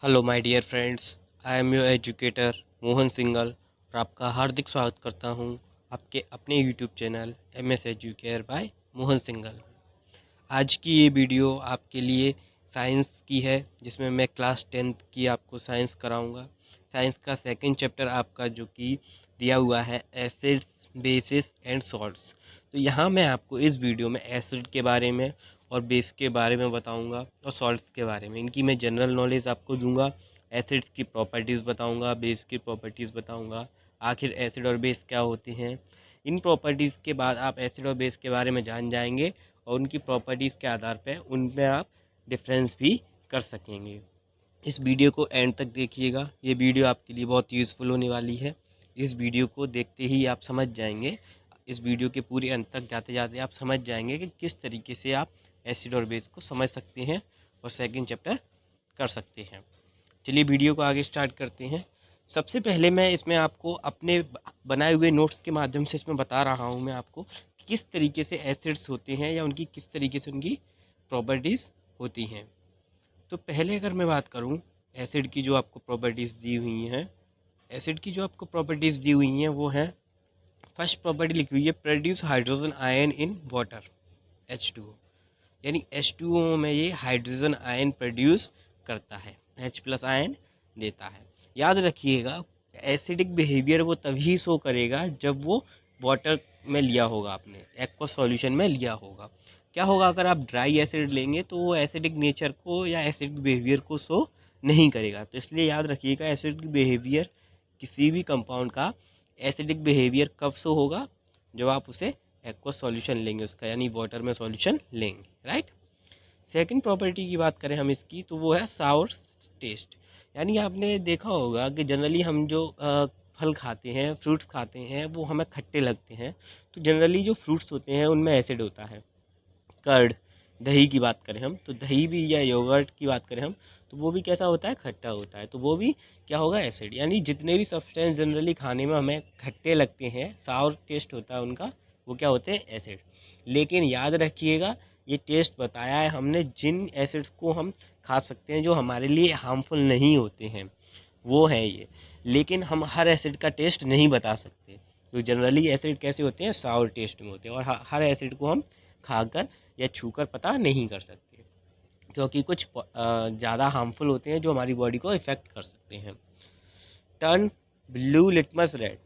Hello my dear friends, I am your educator Mohan Singhal और आपका हार्दिक स्वागत करता हूं आपके अपने YouTube channel MS Educare by Mohan Singhal. आज की ये वीडियो आपके लिए साइंस की है, जिसमें मैं क्लास 10th की आपको साइंस कराऊंगा। साइंस का सेकंड चैप्टर आपका जो कि दिया हुआ है एसिड्स, बेसिस एंड सॉल्ट्स। तो यहाँ मैं आपको इस वीडियो में एसिड के बारे में और बेस के बारे में बताऊंगा और सॉल्ट्स के बारे में। इनकी मैं जनरल नॉलेज आपको दूंगा। एसिड्स की प्रॉपर्टीज़ बताऊंगा, बेस की प्रॉपर्टीज़ बताऊंगा, आखिर एसिड और बेस क्या होते हैं। इन प्रॉपर्टीज़ के बाद आप एसिड और बेस के बारे में जान जाएंगे और उनकी प्रॉपर्टीज़ के आधार पर उनमें आप डिफरेंस भी कर सकेंगे। इस वीडियो को एंड तक देखिएगा, ये वीडियो आपके लिए बहुत यूज़फुल होने वाली है। इस वीडियो को देखते ही आप समझ जाएंगे, इस वीडियो के पूरे अंत तक जाते जाते आप समझ जाएंगे कि किस तरीके से आप एसिड और बेस को समझ सकते हैं और सेकंड चैप्टर कर सकते हैं। चलिए वीडियो को आगे स्टार्ट करते हैं। सबसे पहले मैं इसमें आपको अपने बनाए हुए नोट्स के माध्यम से इसमें बता रहा हूँ मैं आपको कि किस तरीके से एसिड्स होते हैं या उनकी किस तरीके से उनकी प्रॉपर्टीज़ होती हैं। तो पहले अगर मैं बात करूं एसिड की, जो आपको प्रॉपर्टीज़ दी हुई हैं, एसिड की जो आपको प्रॉपर्टीज़ दी हुई हैं वो है, फर्स्ट प्रॉपर्टी लिखी हुई है produce hydrogen ion in water H2O। यानी H2O में ये हाइड्रोजन आयन प्रोड्यूस करता है, H प्लस आयन देता है। याद रखिएगा, एसिडिक बिहेवियर वो तभी शो करेगा जब वो वाटर में लिया होगा, आपने एक्वा सॉल्यूशन में लिया होगा। क्या होगा अगर आप ड्राई एसिड लेंगे तो वो एसिडिक नेचर को या एसिडिक बिहेवियर को शो नहीं करेगा। तो इसलिए याद रखिएगा, एसिडिक बिहेवियर किसी भी कंपाउंड का एसिडिक बिहेवियर कब शो होगा, जब आप उसे एक्वा सॉल्यूशन लेंगे उसका, यानी वाटर में सॉल्यूशन लेंगे, राइट। सेकंड प्रॉपर्टी की बात करें हम इसकी, तो वो है साउर टेस्ट। यानी आपने देखा होगा कि जनरली हम जो फल खाते हैं, फ्रूट्स खाते हैं, वो हमें खट्टे लगते हैं। तो जनरली जो फ्रूट्स होते हैं उनमें एसिड होता है। कर्ड, दही की बात करें हम, तो दही भी या योगर्ट की बात करें हम, तो वो भी कैसा होता है, खट्टा होता है। तो वो भी क्या होगा, एसिड। यानी जितने भी सब्सटेंस जनरली खाने में हमें खट्टे लगते हैं, साउर टेस्ट होता है उनका, वो क्या होते हैं, एसिड। लेकिन याद रखिएगा, ये टेस्ट बताया है हमने जिन एसिड्स को हम खा सकते हैं, जो हमारे लिए हार्मफुल नहीं होते हैं, वो हैं ये। लेकिन हम हर एसिड का टेस्ट नहीं बता सकते। तो जनरली एसिड कैसे होते हैं, साउर टेस्ट में होते हैं, और हर एसिड को हम खाकर या छूकर पता नहीं कर सकते, क्योंकि कुछ ज़्यादा हार्मफुल होते हैं जो हमारी बॉडी को इफ़ेक्ट कर सकते हैं। टर्न ब्लू लिटमस रेड,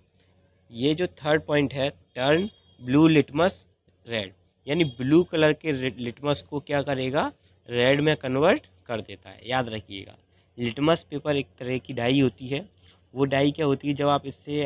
ये जो थर्ड पॉइंट है, टर्न ब्लू लिटमस रेड, यानी ब्लू कलर के लिटमस को क्या करेगा, रेड में कन्वर्ट कर देता है। याद रखिएगा, लिटमस पेपर एक तरह की डाई होती है। वो डाई क्या होती है, जब आप इससे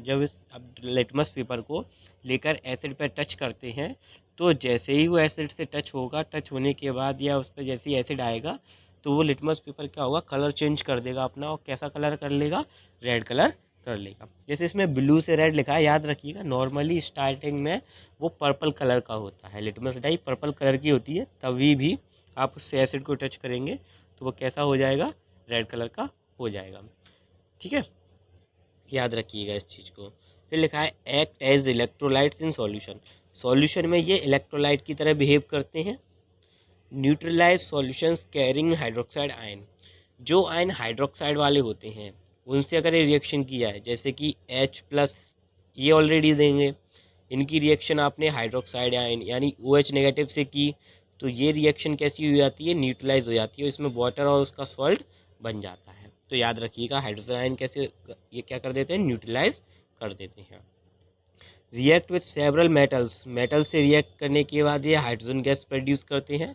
जब इस अब लिटमस पेपर को लेकर एसिड पर टच करते हैं, तो जैसे ही वो एसिड से टच होगा, टच होने के बाद या उस पर जैसे ही एसिड आएगा, तो वो लिटमस पेपर क्या होगा, कलर चेंज कर देगा अपना, और कैसा कलर कर लेगा, रेड कलर कर लेगा। जैसे इसमें ब्लू से रेड लिखा है, याद रखिएगा नॉर्मली स्टार्टिंग में वो पर्पल कलर का होता है, लिटमस डाई पर्पल कलर की होती है। तभी भी आप उससे एसिड को टच करेंगे तो वो कैसा हो जाएगा, रेड कलर का हो जाएगा। ठीक है, याद रखिएगा इस चीज़ को। फिर लिखा है act as electrolytes in solution, solution में ये इलेक्ट्रोलाइट की तरह बिहेव करते हैं। Neutralize solutions carrying hydroxide ion, जो आयन हाइड्रोक्साइड वाले होते हैं उनसे अगर ये रिएक्शन किया है, जैसे कि H प्लस ये ऑलरेडी देंगे, इनकी रिएक्शन आपने हाइड्रोक्साइड आयन यानी OH नेगेटिव से की, तो ये रिएक्शन कैसी हो जाती है, न्यूट्रलाइज हो जाती है, इसमें वाटर और उसका सॉल्ट बन जाता है। तो याद रखिएगा, हाइड्रोजन आयन कैसे ये क्या कर देते हैं, न्यूट्रलाइज कर देते हैं। React with several metals, metal से रिएक्ट करने के बाद ये हाइड्रोजन गैस प्रोड्यूस करते हैं।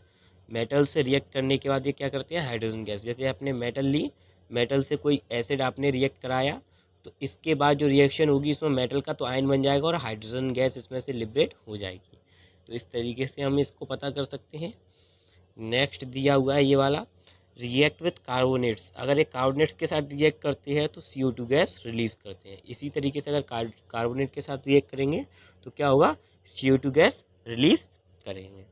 मेटल से रिएक्ट करने के बाद ये क्या करते हैं, हाइड्रोजन गैस। जैसे आपने मेटल ली, मेटल से कोई एसिड आपने रिएक्ट कराया, तो इसके बाद जो रिएक्शन होगी इसमें मेटल का तो आयन बन जाएगा और हाइड्रोजन गैस इसमें से लिबरेट हो जाएगी। तो इस तरीके से हम इसको पता कर सकते हैं। नेक्स्ट दिया हुआ है ये वाला, रिएक्ट विथ कार्बोनेट्स, अगर ये कार्बोनेट्स के साथ रिएक्ट करते हैं तो CO2 गैस रिलीज करते हैं। इसी तरीके से अगर कार्बोनेट के साथ रिएक्ट करेंगे तो क्या होगा, CO2 गैस रिलीज करेंगे।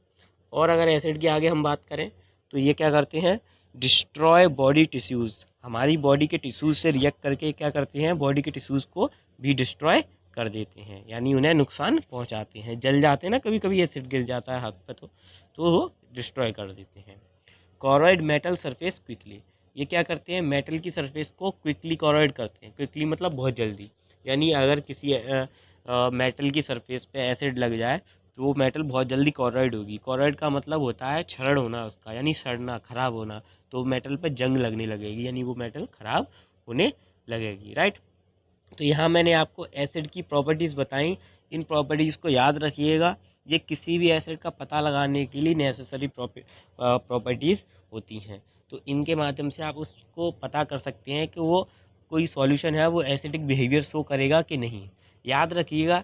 और अगर एसिड की आगे हम बात करें तो ये क्या करते हैं, डिस्ट्रॉय बॉडी टिश्यूज़, हमारी बॉडी के टिश्यूज़ से रिएक्ट करके क्या करते हैं, बॉडी के टिश्यूज़ को भी डिस्ट्रॉय कर देते हैं, यानी उन्हें नुकसान पहुंचाते हैं। जल जाते हैं ना, कभी कभी एसिड गिर जाता है हाथ पे, तो वो डिस्ट्रॉय कर देते हैं। कॉरोइड मेटल सरफेस क्विकली, ये क्या करते हैं, मेटल की सरफेस को क्विकली कॉरोड करते हैं। क्विकली मतलब बहुत जल्दी, यानी अगर किसी मेटल की सरफेस पे एसिड लग जाए तो वो मेटल बहुत जल्दी कॉरोड होगी। कॉरोड का मतलब होता है क्षरण होना उसका, यानी सड़ना, खराब होना। तो मेटल पे जंग लगने लगेगी, यानी वो मेटल खराब होने लगेगी, राइट। तो यहाँ मैंने आपको एसिड की प्रॉपर्टीज़ बताई, इन प्रॉपर्टीज़ को याद रखिएगा। ये किसी भी एसिड का पता लगाने के लिए नेसेसरी प्रॉपर्टीज़ होती हैं। तो इनके माध्यम से आप उसको पता कर सकते हैं कि वो कोई सॉल्यूशन है वो एसिडिक बिहेवियर शो करेगा कि नहीं। याद रखिएगा,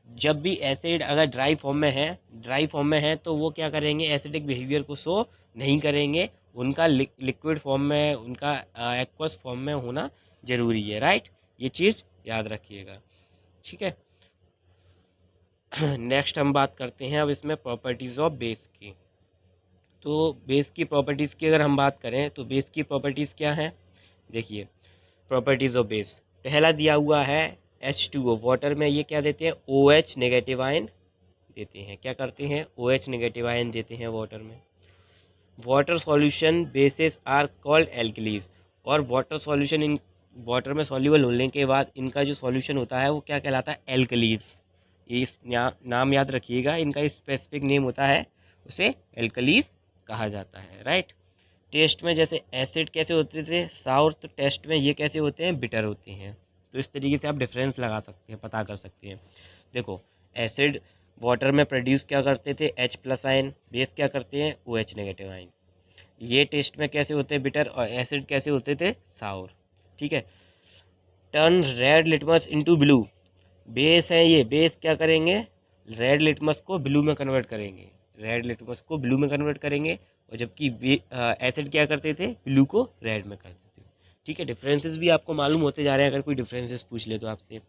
जब भी एसिड अगर ड्राई फॉर्म में है तो वो क्या करेंगे, एसिडिक बिहेवियर को शो नहीं करेंगे। उनका लिक्विड फॉर्म में, उनका एक्वस फॉर्म में होना ज़रूरी है, राइट। ये चीज़ याद रखिएगा, ठीक है। नेक्स्ट हम बात करते हैं अब इसमें प्रॉपर्टीज़ ऑफ बेस की। तो बेस की प्रॉपर्टीज़ की अगर हम बात करें तो बेस की प्रॉपर्टीज़ क्या हैं, देखिए। प्रॉपर्टीज़ ऑफ बेस, पहला दिया हुआ है H2O। वाटर में ये क्या देते हैं, OH नेगेटिव आयन देते हैं। क्या करते हैं, OH नेगेटिव आयन देते हैं वाटर में। Water solution bases are called alkalis. और वाटर सॉल्यूशन, इन वाटर में सॉल्यूबल होने के बाद इनका जो सॉल्यूशन होता है वो क्या कहलाता है, एल्कलीज। ये नाम याद रखिएगा, इनका स्पेसिफिक नेम होता है, उसे एल्कलीज कहा जाता है, राइट। टेस्ट में जैसे एसिड कैसे होते थे साउर, तो टेस्ट में ये कैसे होते हैं, बिटर होते हैं। तो इस तरीके से आप डिफरेंस लगा सकते हैं, पता कर सकते हैं। देखो, एसिड वाटर में प्रोड्यूस क्या करते थे, H+ आयन। बेस क्या करते हैं, OH नेगेटिव आयन। ये टेस्ट में कैसे होते हैं, बिटर। और एसिड कैसे होते थे, साउर, ठीक है। Turn red litmus into blue. Base है ये, बेस क्या करेंगे, रेड लिटमस को ब्लू में कन्वर्ट करेंगे। रेड लिटमस को ब्लू में कन्वर्ट करेंगे। और जबकि एसिड क्या करते थे, ब्लू को रेड में करते थे, ठीक है। डिफरेंसेस भी आपको मालूम होते जा रहे हैं अगर कोई डिफरेंसेस पूछ ले तो आपसे।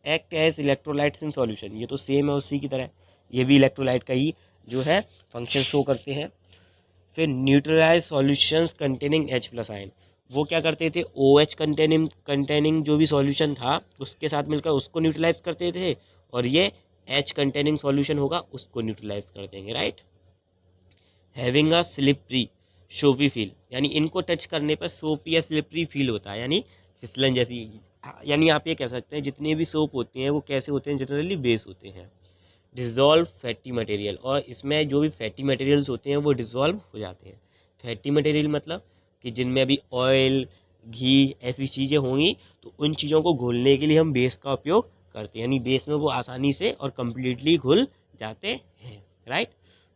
Act as electrolytes in solution, ये तो सेम है उसी की तरह, ये भी इलेक्ट्रोलाइट का ही जो है फंक्शन शो करते हैं। फिर neutralize solutions containing H+ ion, वो क्या करते थे, OH कंटेनिंग जो भी सॉल्यूशन था उसके साथ मिलकर उसको न्यूट्रलाइज करते थे। और ये H कंटेनिंग सॉल्यूशन होगा उसको न्यूट्रलाइज कर देंगे, राइट। हैविंग अ स्लिपरी सोपी फील, यानी इनको टच करने पर सोपी या स्लिपरी फील होता है, यानी फिसलन जैसी। यानी आप ये कह सकते हैं जितने भी सोप होते हैं वो कैसे होते हैं, जनरली बेस होते हैं। डिज़ोल्व फैटी मटेरियल, और इसमें जो भी फैटी मटेरियल्स होते हैं वो डिज़ोल्व हो जाते हैं। फैटी मटेरियल मतलब कि जिनमें अभी ऑयल, घी ऐसी चीज़ें होंगी, तो उन चीज़ों को घोलने के लिए हम बेस का उपयोग करते हैं, यानी बेस में वो आसानी से और कम्प्लीटली घुल जाते हैं, राइट।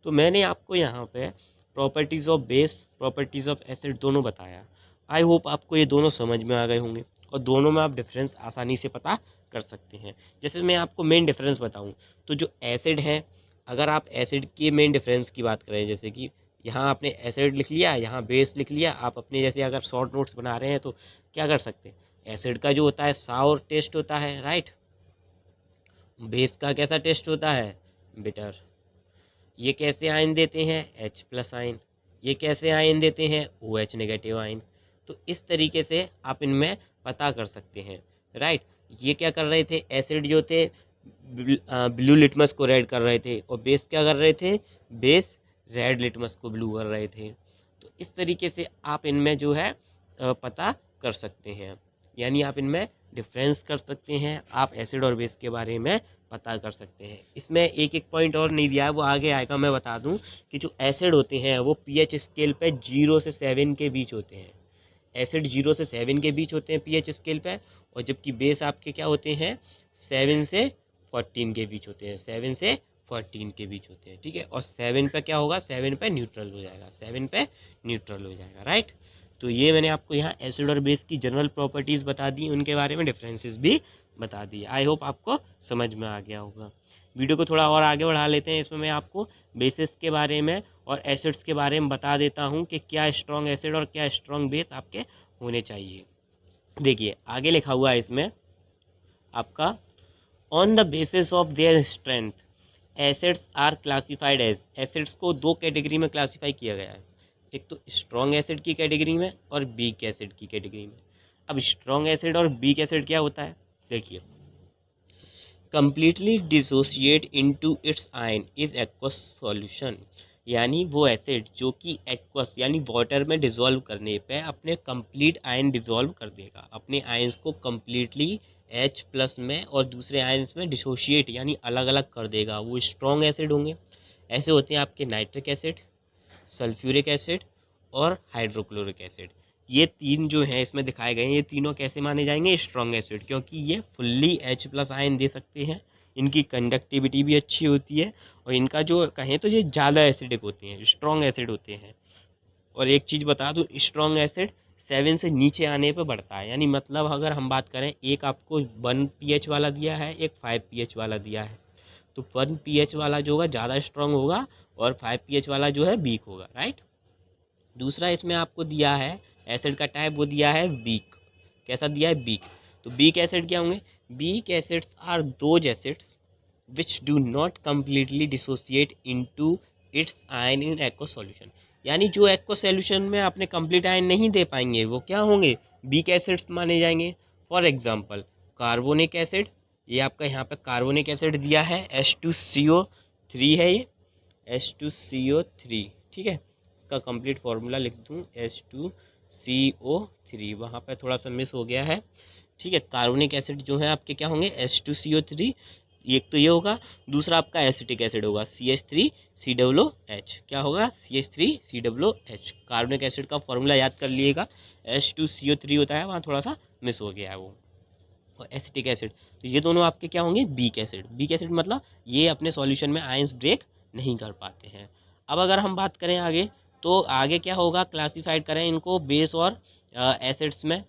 तो मैंने आपको यहाँ पे properties of base, properties of acid दोनों बताया। आई होप आपको ये दोनों समझ में आ गए होंगे और दोनों में आप डिफरेंस आसानी से पता कर सकते हैं। जैसे मैं आपको मेन डिफरेंस बताऊं, तो जो एसिड है, अगर आप एसिड के मेन डिफरेंस की बात करें, जैसे कि यहाँ आपने एसिड लिख लिया, यहाँ बेस लिख लिया, आप अपने जैसे अगर शॉर्ट नोट्स बना रहे हैं तो क्या कर सकते हैं, एसिड का जो होता है साउर टेस्ट होता है, राइट। बेस का कैसा टेस्ट होता है, बिटर। ये कैसे आयन देते हैं, H+ आयन। ये कैसे आयन देते हैं, OH नेगेटिव आयन। तो इस तरीके से आप इनमें पता कर सकते हैं, राइट। ये क्या कर रहे थे, एसिड जो थे ब्लू लिटमस को रेड कर रहे थे, और बेस क्या कर रहे थे, बेस रेड लिटमस को ब्लू कर रहे थे। तो इस तरीके से आप इनमें जो है पता कर सकते हैं, यानी आप इनमें डिफरेंस कर सकते हैं, आप एसिड और बेस के बारे में पता कर सकते हैं। इसमें एक एक पॉइंट और नहीं दिया है, वो आगे आएगा, मैं बता दूं कि जो एसिड होते हैं वो pH स्केल पे 0 से 7 के बीच होते हैं। एसिड 0 से 7 के बीच होते हैं pH स्केल पे, और जबकि बेस आपके क्या होते हैं, 7 से 14 के बीच होते हैं, 7 से 14 के बीच होते हैं, ठीक है। और 7 पे क्या होगा, 7 पे न्यूट्रल हो जाएगा, 7 पे न्यूट्रल हो जाएगा, राइट। तो ये मैंने आपको यहाँ एसिड और बेस की जनरल प्रॉपर्टीज़ बता दी, उनके बारे में डिफरेंसेस भी बता दिए। आई होप आपको समझ में आ गया होगा। वीडियो को थोड़ा और आगे बढ़ा लेते हैं, इसमें मैं आपको बेसिस के बारे में और एसिड्स के बारे में बता देता हूँ कि क्या स्ट्रॉन्ग एसिड और क्या स्ट्रॉन्ग बेस आपके होने चाहिए। देखिए आगे लिखा हुआ है इसमें आपका, on the basis of their strength acids are classified as. Acids को दो कैटेगरी में क्लासीफाई किया गया है, एक तो स्ट्रॉन्ग एसिड की कैटेगरी में और वीक एसिड की कैटेगरी में। अब स्ट्रॉन्ग एसिड और वीक एसिड क्या होता है, देखिए। completely dissociate into its ion is aqueous solution, यानी वो एसिड जो कि एक्वस यानी वाटर में डिसॉल्व करने पे अपने कंप्लीट आयन डिसॉल्व कर देगा, अपने आयंस को कंप्लीटली H प्लस में और दूसरे आयंस में डिसोशिएट यानी अलग अलग कर देगा, वो स्ट्रॉन्ग एसिड होंगे। ऐसे होते हैं आपके नाइट्रिक एसिड, सल्फ्यूरिक एसिड और हाइड्रोक्लोरिक एसिड। ये तीन जो हैं इसमें दिखाए गए हैं, ये तीनों कैसे माने जाएंगे? स्ट्रॉन्ग एसिड, क्योंकि ये फुल्ली H प्लस आयन दे सकते हैं, इनकी कंडक्टिविटी भी अच्छी होती है और इनका जो कहें तो ये ज़्यादा एसिडिक होते हैं, स्ट्रॉन्ग एसिड होते हैं। और एक चीज़ बता दूँ, स्ट्रॉन्ग एसिड 7 से नीचे आने पे बढ़ता है, यानी मतलब अगर हम बात करें, एक आपको 1 pH वाला दिया है, एक 5 pH वाला दिया है, तो 1 pH वाला जो होगा ज़्यादा स्ट्रॉन्ग होगा और 5 pH वाला जो है वीक होगा, राइट। दूसरा इसमें आपको दिया है एसिड का टाइप, वो दिया है वीक। कैसा दिया है? वीक। तो वीक एसिड क्या होंगे? Weak acids are those acids which do not completely dissociate into its ion in aqueous solution. यानी जो एक्व सॉल्यूशन में अपने कंप्लीट आयन नहीं दे पाएंगे, वो क्या होंगे? वीक एसिड्स माने जाएंगे। फॉर एग्जांपल कार्बोनिक एसिड, ये आपका यहाँ पे कार्बोनिक एसिड दिया है H2CO3 है, ये H2CO3, ठीक है। इसका कंप्लीट फॉर्मूला लिख दूँ, H2CO3, वहाँ पे थोड़ा सा मिस हो गया है, ठीक है। कार्बोनिक एसिड जो है आपके क्या होंगे? H2CO3, एक तो ये होगा। दूसरा आपका एसिटिक एसिड होगा CH3COOH। क्या होगा? CH3COOH। कार्बोनिक एसिड का फॉर्मूला याद कर लिएगा, H2CO3 होता है, वहाँ थोड़ा सा मिस हो गया है वो। और एसिटिक एसिड, तो ये दोनों आपके क्या होंगे? Weak acid. वीक एसिड मतलब ये अपने सॉल्यूशन में आयंस ब्रेक नहीं कर पाते हैं। अब अगर हम बात करें आगे, तो आगे क्या होगा? क्लासिफाइड करें इनको बेस और एसिड्स में।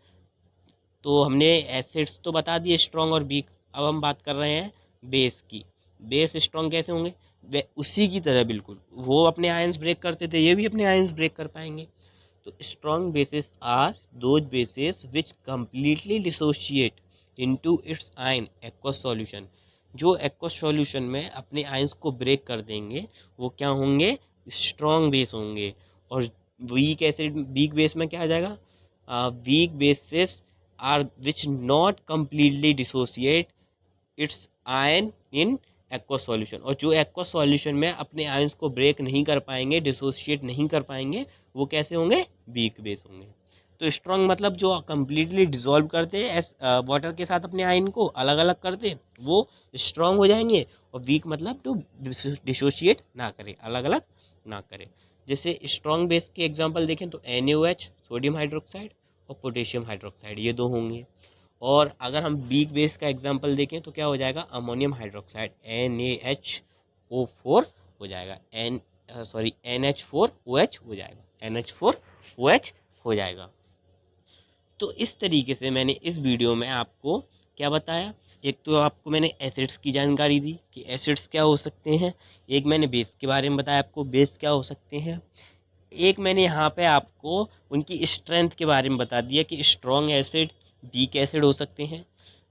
तो हमने एसिड्स तो बता दिए स्ट्रॉन्ग और वीक, अब हम बात कर रहे हैं बेस की। बेस स्ट्रॉन्ग कैसे होंगे? वे उसी की तरह बिल्कुल, वो अपने आयंस ब्रेक करते थे, ये भी अपने आयंस ब्रेक कर पाएंगे। तो strong bases are those bases which completely dissociate into its ion aqueous solution. जो एक्वस सॉल्यूशन में अपने आयंस को ब्रेक कर देंगे, वो क्या होंगे? स्ट्रॉन्ग बेस होंगे। और वीक एसिड, वीक बेस में क्या आ जाएगा? Weak bases are which not completely dissociate its ion in aqueous solution. और जो एक्वस सॉल्यूशन में अपने आयंस को ब्रेक नहीं कर पाएंगे, डिसोशिएट नहीं कर पाएंगे, वो कैसे होंगे? वीक बेस होंगे। तो स्ट्रॉन्ग मतलब जो कंप्लीटली डिसॉल्व करते वाटर के साथ अपने आयन को अलग अलग करते, वो स्ट्रॉन्ग हो जाएंगे। और वीक मतलब तो डिसोशिएट ना करे, अलग अलग ना करे। जैसे स्ट्रॉन्ग बेस के एग्जांपल देखें तो NaOH सोडियम हाइड्रोक्साइड और पोटेशियम हाइड्रोक्साइड, ये दो होंगे। और अगर हम वीक बेस का एग्जांपल देखें तो क्या हो जाएगा? अमोनियम हाइड्रोक्साइड NaHO4 हो जाएगा, NH4OH हो जाएगा, NH4OH हो जाएगा। तो इस तरीके से मैंने इस वीडियो में आपको क्या बताया? एक तो आपको मैंने एसिड्स की जानकारी दी कि एसिड्स क्या हो सकते हैं, एक मैंने बेस के बारे में बताया आपको बेस क्या हो सकते हैं, एक मैंने यहाँ पे आपको उनकी स्ट्रेंथ के बारे में बता दिया कि स्ट्रॉन्ग एसिड वीक एसिड हो सकते हैं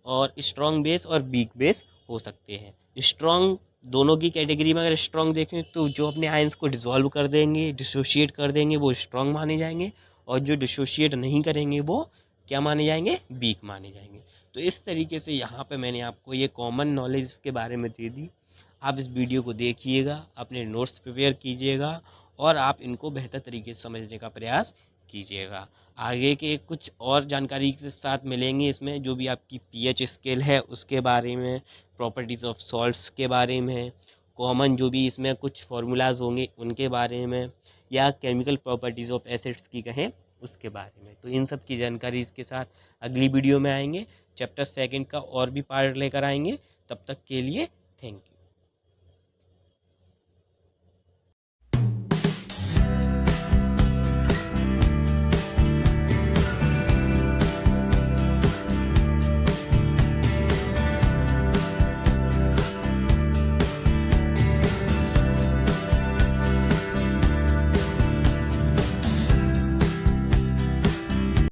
और स्ट्रॉन्ग बेस और वीक बेस हो सकते हैं। स्ट्रॉन्ग दोनों की कैटेगरी में अगर स्ट्रॉन्ग देखें तो जो अपने आयंस को डिसॉल्व कर देंगे, डिसोशिएट कर देंगे, वो स्ट्रॉन्ग माने जाएंगे। और जो डिसोशिएट नहीं करेंगे वो क्या माने जाएंगे? वीक माने जाएंगे। तो इस तरीके से यहाँ पे मैंने आपको ये कॉमन नॉलेज इसके बारे में दे दी। आप इस वीडियो को देखिएगा, अपने नोट्स प्रिपेयर कीजिएगा और आप इनको बेहतर तरीके से समझने का प्रयास कीजिएगा। आगे के कुछ और जानकारी के साथ मिलेंगे इसमें, जो भी आपकी पीएच स्केल है उसके बारे में, प्रॉपर्टीज़ ऑफ सॉल्ट्स के बारे में, कॉमन जो भी इसमें कुछ फार्मूलाज होंगे उनके बारे में, या केमिकल प्रॉपर्टीज़ ऑफ एसिड्स की कहें उसके बारे में। तो इन सब की जानकारी इसके साथ अगली वीडियो में आएंगे। चैप्टर 2 का और भी पार्ट लेकर आएंगे। तब तक के लिए थैंक यू।